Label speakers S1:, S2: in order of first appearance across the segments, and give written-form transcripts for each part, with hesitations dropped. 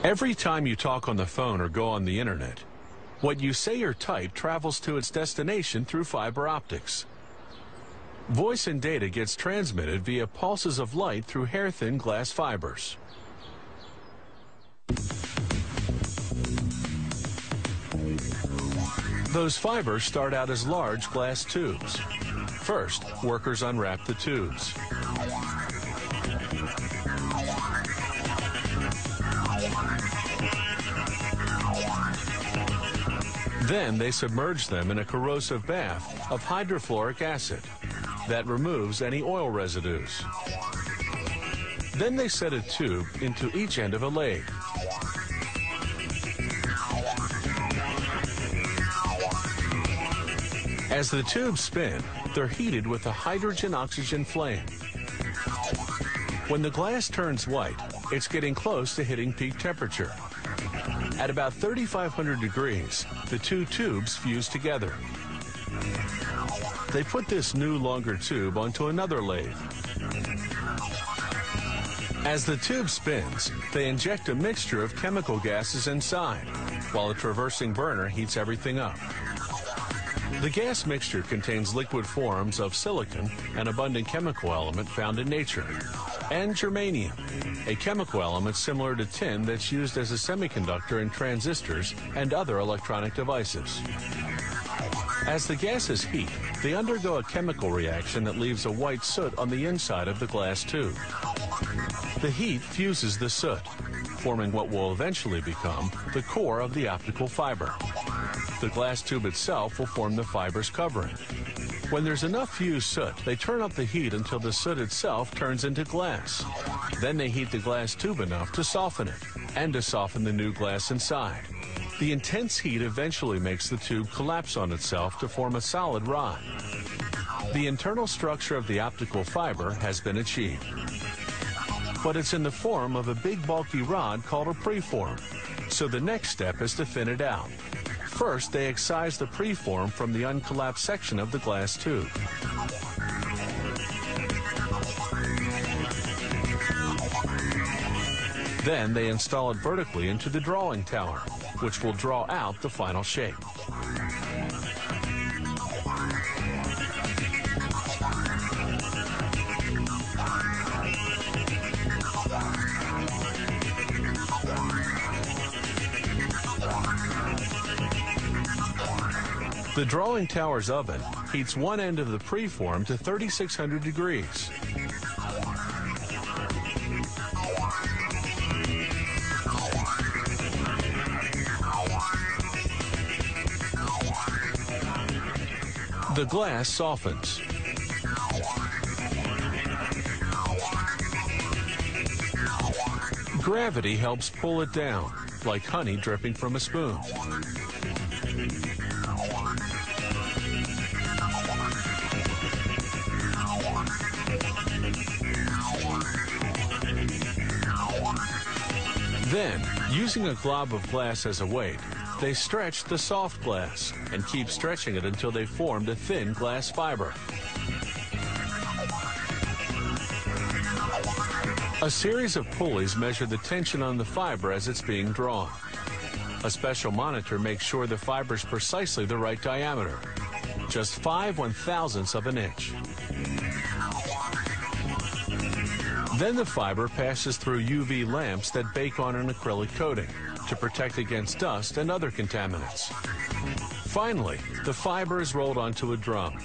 S1: Every time you talk on the phone or go on the internet, what you say or type travels to its destination through fiber optics. Voice and data gets transmitted via pulses of light through hair-thin glass fibers. Those fibers start out as large glass tubes. First, workers unwrap the tubes. Then they submerge them in a corrosive bath of hydrofluoric acid that removes any oil residues. Then they set a tube into each end of a lathe. As the tubes spin, they're heated with a hydrogen-oxygen flame. When the glass turns white, it's getting close to hitting peak temperature. At about 3,500 degrees, the two tubes fuse together. They put this new longer tube onto another lathe. As the tube spins, they inject a mixture of chemical gases inside, while a traversing burner heats everything up. The gas mixture contains liquid forms of silicon, an abundant chemical element found in nature, and germanium, a chemical element similar to tin that's used as a semiconductor in transistors and other electronic devices. As the gases heat, they undergo a chemical reaction that leaves a white soot on the inside of the glass tube. The heat fuses the soot, forming what will eventually become the core of the optical fiber. The glass tube itself will form the fiber's covering. When there's enough fused soot, they turn up the heat until the soot itself turns into glass. Then they heat the glass tube enough to soften it, and to soften the new glass inside. The intense heat eventually makes the tube collapse on itself to form a solid rod. The internal structure of the optical fiber has been achieved. But it's in the form of a big bulky rod called a preform. So the next step is to thin it out. First, they excise the preform from the uncollapsed section of the glass tube. Then they install it vertically into the drawing tower, which will draw out the final shape. The drawing tower's oven heats one end of the preform to 3,600 degrees. The glass softens. Gravity helps pull it down, like honey dripping from a spoon. Then, using a glob of glass as a weight, they stretch the soft glass and keep stretching it until they formed a thin glass fiber. A series of pulleys measure the tension on the fiber as it's being drawn. A special monitor makes sure the fiber's precisely the right diameter, just 5/1000ths of an inch. Then the fiber passes through UV lamps that bake on an acrylic coating to protect against dust and other contaminants. Finally, the fiber is rolled onto a drum.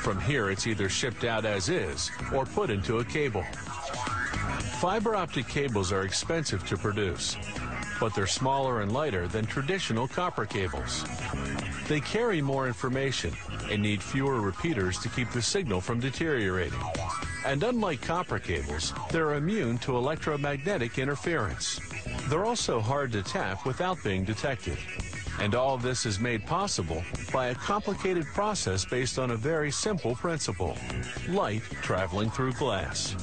S1: From here, it's either shipped out as is or put into a cable. Fiber optic cables are expensive to produce, but they're smaller and lighter than traditional copper cables. They carry more information and need fewer repeaters to keep the signal from deteriorating. And unlike copper cables, they're immune to electromagnetic interference. They're also hard to tap without being detected. And all of this is made possible by a complicated process based on a very simple principle: light traveling through glass.